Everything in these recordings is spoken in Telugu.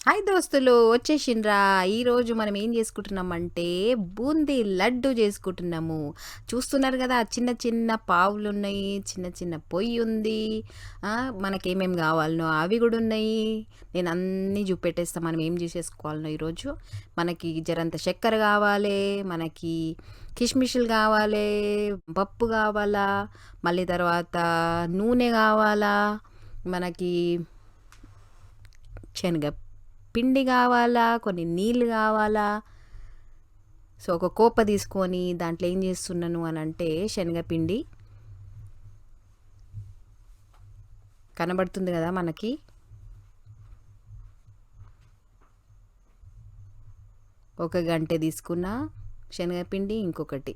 హాయ్ దోస్తులు వచ్చేసిండ్రా. ఈరోజు మనం ఏం చేసుకుంటున్నామంటే బూందీ లడ్డు చేసుకుంటున్నాము. చూస్తున్నారు కదా, చిన్న చిన్న పావులు ఉన్నాయి, చిన్న చిన్న పొయ్యి ఉంది. మనకేమేమి కావాలనో అవి కూడా ఉన్నాయి. నేను అన్నీ చూపెట్టేస్తా మనం ఏం చేసేసుకోవాలనో. ఈరోజు మనకి జరంత చక్కెర కావాలి, మనకి కిష్మిష్లు కావాలి, పప్పు కావాలా, మళ్ళీ తర్వాత నూనె కావాలా, మనకి శనగ పిండి కావాలా, కొన్ని నీళ్ళు కావాలా. సో ఒక కోప తీసుకొని దాంట్లో ఏం చేస్తున్నాను అని అంటే శనగపిండి కనబడుతుంది కదా మనకి. ఒక గంటె తీసుకున్న శనగపిండి, ఇంకొకటి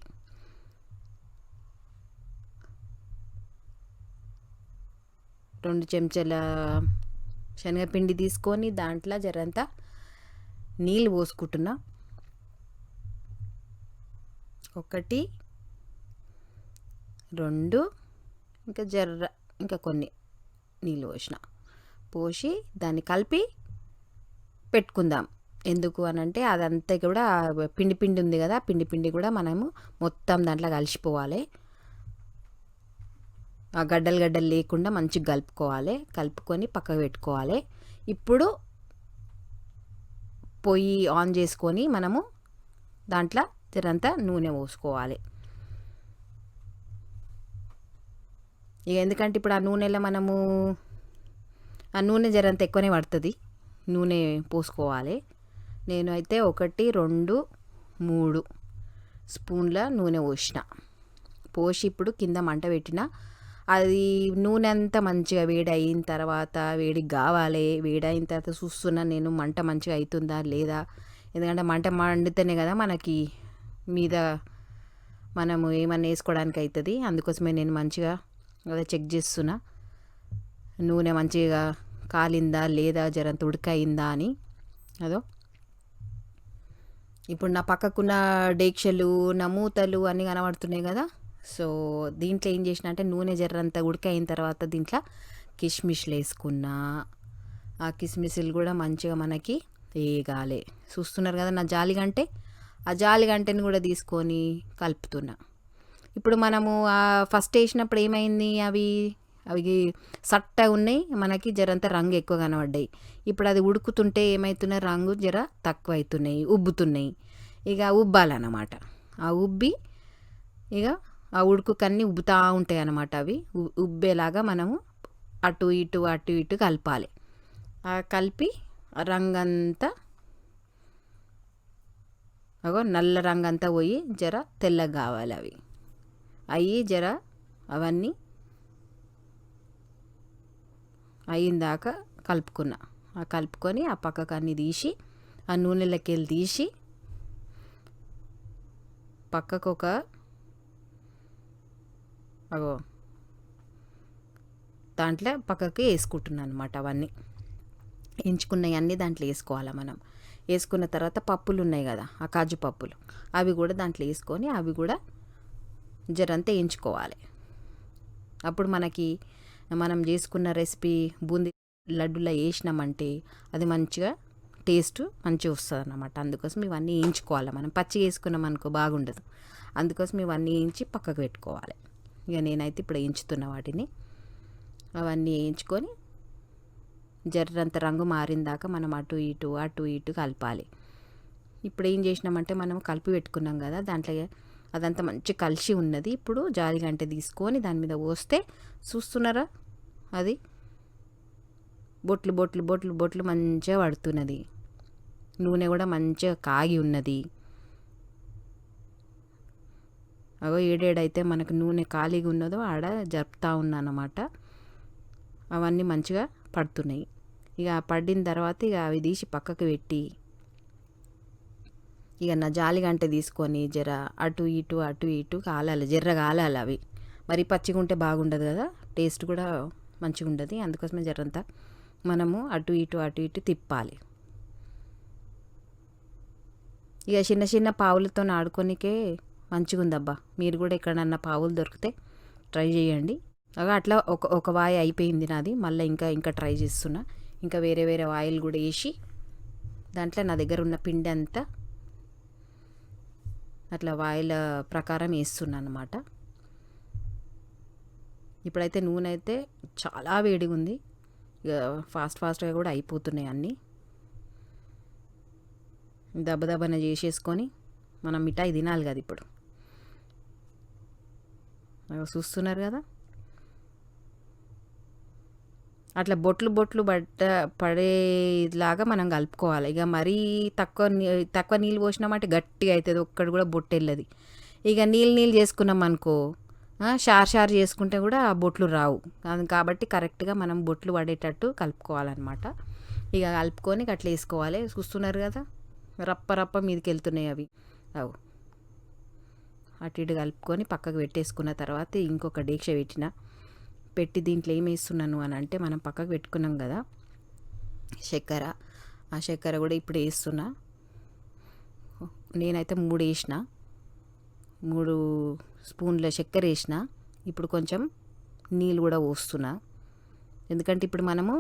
2 చెంచాల శనగపిండి తీసుకొని దాంట్లో జరంత నీళ్ళు పోసుకుంటున్నా. 1 2 ఇంకా కొన్ని నీళ్ళు పోసి దాన్ని కలిపి పెట్టుకుందాం. ఎందుకు అనంటే అదంతా కూడా పిండి పిండి ఉంది కదా, పిండి కూడా మనము మొత్తం దాంట్లో కలిసిపోవాలి. ఆ గడ్డలు లేకుండా మంచిగా కలుపుకొని పక్కకు పెట్టుకోవాలి. ఇప్పుడు పొయ్యి ఆన్ చేసుకొని మనము దాంట్లో జరంతా నూనె పోసుకోవాలి. ఇక ఎందుకంటే ఇప్పుడు ఆ నూనెలో ఆ నూనె జరంత ఎక్కువనే పడుతుంది, నూనె పోసుకోవాలి. నేను అయితే 1 2 3 స్పూన్ల నూనె పోసి ఇప్పుడు కింద మంట పెట్టిన. అది నూనె అంతా మంచిగా వేడి అయిన తర్వాత, వేడికి కావాలి. వేడి అయిన తర్వాత చూస్తున్నా నేను మంట మంచిగా అవుతుందా లేదా. ఎందుకంటే మంట మండితేనే కదా మనకి మీద మనము ఏమన్నా వేసుకోవడానికి అవుతుంది. అందుకోసమే నేను మంచిగా అదే చెక్ చేస్తున్నా, నూనె మంచిగా కాలిందా లేదా, జరంత ఉడకయిందా అని. ఇప్పుడు నా పక్కకున్న డేక్షలు, నా మూతలు అన్నీ కనబడుతున్నాయి కదా. సో దీంట్లో ఏం చేసిన అంటే నూనె జర్రంతా ఉడికైన తర్వాత దీంట్లో కిష్మిష్లు వేసుకున్నా. ఆ కిస్మిస్లు కూడా మంచిగా మనకి వేగాలి. చూస్తున్నారు కదా నా జాలిగంటే, ఆ జాలిగంటని కూడా తీసుకొని కలుపుతున్నా. ఇప్పుడు మనము ఫస్ట్ వేసినప్పుడు ఏమైంది, అవి సట్ట ఉన్నాయి, మనకి జరంత రంగు ఎక్కువ కనబడ్డాయి. ఇప్పుడు అది ఉడుకుతుంటే ఏమవుతున్నాయి, రంగు జర తక్కువ అవుతున్నాయి, ఉబ్బుతున్నాయి. ఇక ఉబ్బాలన్నమాట. ఆ ఉబ్బి ఇక ఆ ఉడుకుకన్నీ ఉబ్బుతూ ఉంటాయి అన్నమాట. అవి ఉబ్బేలాగా మనము అటు ఇటు కలపాలి. కలిపి రంగంతా నల్ల రంగంతా పోయి జర తెల్లగా కావాలి. అవి జర అవన్నీ అయిందాక కలుపుకొని ఆ పక్కకు అన్నీ తీసి, ఆ నూనెలకి వెళ్ళి తీసి పక్కకు దాంట్లో పక్కకి వేసుకుంటున్నాను అనమాట. అవన్నీ ఎంచుకున్నవన్నీ దాంట్లో వేసుకోవాలి మనం. వేసుకున్న తర్వాత పప్పులు ఉన్నాయి కదా, ఆ కాజు పప్పులు, అవి కూడా దాంట్లో వేసుకొని అవి కూడా జరంతా ఎంచుకోవాలి. అప్పుడు మనం చేసుకున్న రెసిపీ బూందీ లడ్డూలో వేసినామంటే అది మంచిగా టేస్ట్ మంచిగా వస్తుంది అన్నమాట. అందుకోసం ఇవన్నీ వేయించుకోవాలి. మనం పచ్చి వేసుకున్నాం అనుకో బాగుండదు. అందుకోసం ఇవన్నీ వేయించి పక్కకు పెట్టుకోవాలి. ఇక నేనైతే ఇప్పుడు వేయించుతున్న వాటిని. అవన్నీ వేయించుకొని జర్రంత రంగు మారిందాక మనం అటు ఇటు కలపాలి. ఇప్పుడు ఏం చేసినామంటే మనం కలిపి పెట్టుకున్నాం కదా, దాంట్లో అదంతా మంచి కలిసి ఉన్నది. ఇప్పుడు జాలిగంటె తీసుకొని దాని మీద పోస్తే చూస్తున్నారా, అది బొట్లు మంచిగా పడుతున్నది. నూనె కూడా మంచిగా కాగి ఉన్నది. ఏడేడైతే మనకు నూనె ఖాళీగా ఉన్నదో ఆడ జరుపుతూ ఉన్నానమాట. అవన్నీ మంచిగా పడుతున్నాయి. ఇక పడిన తర్వాత ఇక అవి తీసి పక్కకు పెట్టి, ఇక నా జాలిగంటె తీసుకొని జర అటు ఇటు కాలాలి, జర్ర కాలాలి. అవి మరి పచ్చిగా ఉంటే బాగుండదు కదా, టేస్ట్ కూడా మంచిగా ఉండదు. అందుకోసమే జర్రంతా మనము అటు ఇటు తిప్పాలి. ఇక చిన్న చిన్న పావులతో ఆడుకోనికే మంచిగా ఉందబ్బా. మీరు కూడా ఎక్కడన్నా పావులు దొరికితే ట్రై చేయండి. అట్లా ఒక వాయి అయిపోయింది నాది. మళ్ళీ ఇంకా ట్రై చేస్తున్నా. ఇంకా వేరే ఆయిల్ కూడా వేసి దాంట్లో నా దగ్గర ఉన్న పిండి అంతా అట్లా వాయిల ప్రకారం వేస్తున్నాను అనమాట. ఇప్పుడైతే నూనె అయితే చాలా వేడిగా ఉంది. ఇక ఫాస్ట్గా కూడా అయిపోతున్నాయి అన్నీ. దెబ్బన చేసేసుకొని మనం మిఠాయి తినాలి కదా ఇప్పుడు. చూస్తున్నారు కదా, అట్లా బొట్లు పడేలాగా మనం కలుపుకోవాలి. ఇక మరీ తక్కువ నీళ్ళు పోసినామంటే గట్టిగా అవుతుంది, ఒక్కడు కూడా బొట్టు వెళ్ళదు. ఇక నీళ్ళు చేసుకున్నాం అనుకో, షార్ చేసుకుంటే కూడా ఆ బొట్లు రావు. కాబట్టి కరెక్ట్గా మనం బొట్లు పడేటట్టు కలుపుకోవాలన్నమాట. ఇక కలుపుకొని అట్లా వేసుకోవాలి. చూస్తున్నారు కదా, రప్ప మీదకి వెళ్తున్నాయి అవి. అవు అటు ఇటు కలుపుకొని పక్కకు పెట్టేసుకున్న తర్వాత ఇంకొక డీక్ష పెట్టి దీంట్లో ఏం వేస్తున్నాను అని అంటే, మనం పక్కకు పెట్టుకున్నాం కదా చక్కెర, ఆ చక్కెర కూడా ఇప్పుడు వేస్తున్నా. నేనైతే 3 వేసిన, 3 స్పూన్ల చక్కెర వేసిన. ఇప్పుడు కొంచెం నీళ్ళు కూడా పోస్తున్నా. ఎందుకంటే ఇప్పుడు మనము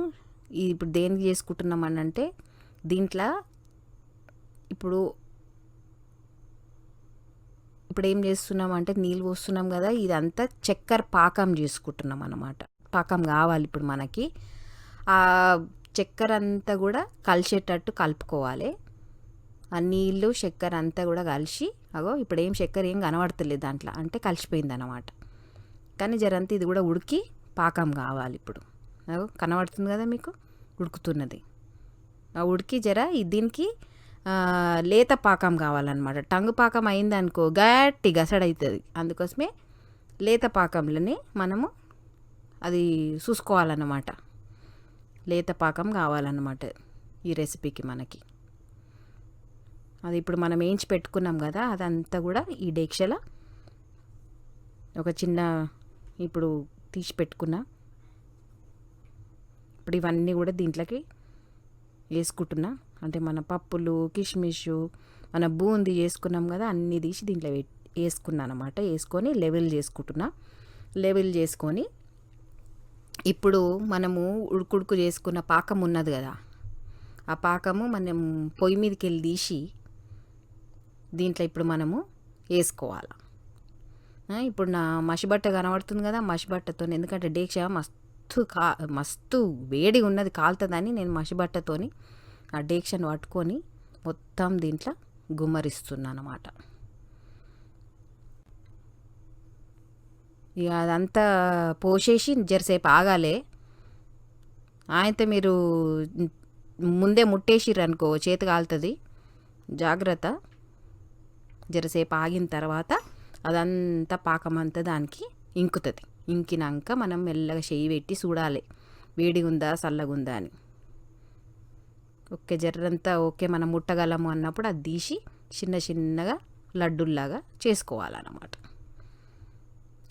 ఇప్పుడు దేనికి చేసుకుంటున్నాం అని అంటే, దీంట్లో ఇప్పుడు ఏం చేస్తున్నాం అంటే నీళ్ళు పోస్తున్నాం కదా, ఇదంతా చక్కెర పాకం చేసుకుంటున్నాం అన్నమాట. పాకం కావాలి ఇప్పుడు మనకి. ఆ చక్కెర అంతా కూడా కలిసేటట్టు కలుపుకోవాలి. ఆ నీళ్ళు చక్కెర అంతా కూడా కలిసి, ఇప్పుడు చక్కెర ఏం కనబడతలేదు దాంట్లో, అంటే కలిసిపోయింది అన్నమాట. కానీ జరంతా ఇది కూడా ఉడికి పాకం కావాలి. ఇప్పుడు కనబడుతుంది కదా మీకు, ఉడుకుతున్నది. ఉడికి దీనికి లేత పాకం కావాలన్నమాట. టంగు పాకం అయిందనుకో గట్టి గసడవుతుంది. అందుకోసమే లేత పాకంలోనే మనము అది చూసుకోవాలన్నమాట. లేత పాకం కావాలన్నమాట ఈ రెసిపీకి మనకి. అది ఇప్పుడు మనం వేయించి పెట్టుకున్నాం కదా, అదంతా కూడా ఈ డేక్షల ఒక చిన్న ఇప్పుడు తీసి పెట్టుకున్నా. ఇప్పుడు ఇవన్నీ కూడా దీంట్లోకి వేసుకుంటున్నా. అంటే మన పప్పులు, కిష్మిష్, మన బూందీ చేసుకున్నాం కదా, అన్నీ తీసి దీంట్లో వేసుకున్నాను అన్నమాట. వేసుకొని లెవెల్ చేసుకుంటున్నా. లెవెల్ చేసుకొని ఇప్పుడు మనము ఉడుకుడుకు చేసుకున్న పాకం ఉన్నది కదా, ఆ పాకము మనం పొయ్యి మీదకి వెళ్ళి తీసి దీంట్లో ఇప్పుడు మనము వేసుకోవాలి. ఇప్పుడు నా మసిబట్ట కనబడుతుంది కదా, మసిబట్టతో, ఎందుకంటే డేక్ష మస్తు వేడి ఉన్నది, కాలుతుందని నేను మసిబట్టతోని ఆ డేక్షను పట్టుకొని మొత్తం దీంట్లో గుమ్మరిస్తున్నాను అన్నమాట. ఇక అదంతా పోసేసి జరసేపు ఆగాలి. అయితే మీరు ముందే ముట్టేసిర్రు అనుకో చేతి కాలుతుంది, జాగ్రత్త. జరసేపు ఆగిన తర్వాత అదంతా పాకమంతా దానికి ఇంకుతుంది. ఇంకినాక మనం మెల్లగా చెయ్యి పెట్టి చూడాలి, వేడిగా ఉందా చల్లగా ఉందా అని. ఓకే, జర్రంతా ఓకే మనం ముట్టగలము అన్నప్పుడు అది తీసి చిన్నగా లడ్డుల్లాగా చేసుకోవాలన్నమాట.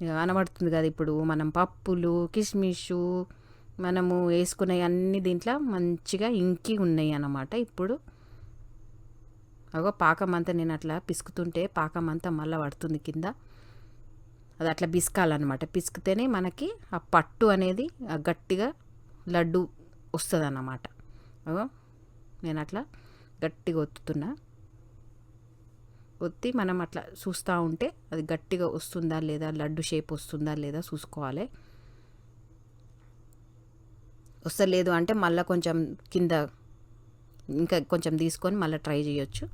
ఇక కనబడుతుంది కదా ఇప్పుడు మనం పప్పులు, కిస్మిష్ మనము వేసుకున్నవి అన్నీ దీంట్లో మంచిగా ఇంకి ఉన్నాయి అన్నమాట. ఇప్పుడు పాకం అంతా నేను అట్లా పిసుకుతుంటే పాకం అంతా మళ్ళీ పడుతుంది కింద. అది అట్లా పిసకాలన్నమాట. పిసికితేనే మనకి ఆ పట్టు అనేది గట్టిగా లడ్డు వస్తుంది అన్నమాట. నేను అట్లా గట్టిగా ఒత్తుతున్నా. ఒత్తి మనం అట్లా చూస్తూ ఉంటే అది గట్టిగా వస్తుందా లేదా, లడ్డు షేప్ వస్తుందా లేదా చూసుకోవాలి. వస్తలేదు అంటే మళ్ళీ కొంచెం కింద ఇంకా కొంచెం తీసుకొని మళ్ళీ ట్రై చేయొచ్చు.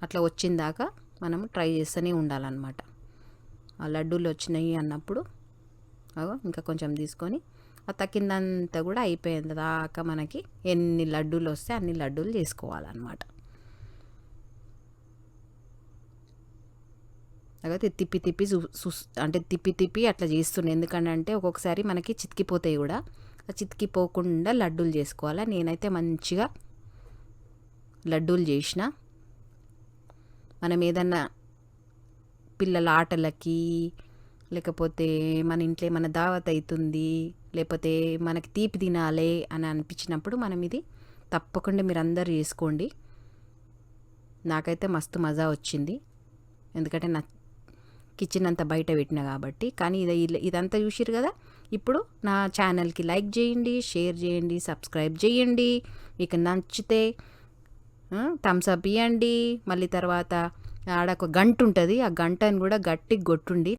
అట్లా వచ్చిందాకా మనం ట్రై చేస్తూనే ఉండాలన్నమాట. ఆ లడ్డూలు వచ్చినాయి అన్నప్పుడు ఇంకా కొంచెం తీసుకొని ఆ తక్కిందంతా కూడా అయిపోయింది దాకా మనకి ఎన్ని లడ్డూలు వస్తే అన్ని లడ్డూలు చేసుకోవాలన్నమాట. అయితే తిప్పి అంటే తిప్పి అట్లా చేస్తున్నాయి. ఎందుకంటే ఒక్కొక్కసారి మనకి చితికిపోతాయి కూడా, ఆ చితికిపోకుండా లడ్డూలు చేసుకోవాలి. నేనైతే మంచిగా లడ్డూలు చేసిన. మనం ఏదన్నా పిల్లల ఆటలకి, లేకపోతే మన ఇంట్లో ఏమైనా దావత్ అవుతుంది, లేకపోతే మనకి తీపి తినాలి అని అనిపించినప్పుడు మనం ఇది తప్పకుండా మీరు అందరూ చేసుకోండి. నాకైతే మస్తు మజా వచ్చింది, ఎందుకంటే నా కిచెన్ అంతా బయట పెట్టిన కాబట్టి. కానీ ఇదంతా చూసిరు కదా, ఇప్పుడు నా ఛానల్కి లైక్ చేయండి, షేర్ చేయండి, సబ్స్క్రైబ్ చేయండి. మీకు నచ్చితే థమ్స్ అప్ ఇవ్వండి. మళ్ళీ తర్వాత ఆడ ఒక గంట ఉంటుంది, ఆ గంటను కూడా గట్టిగా కొట్టుండి.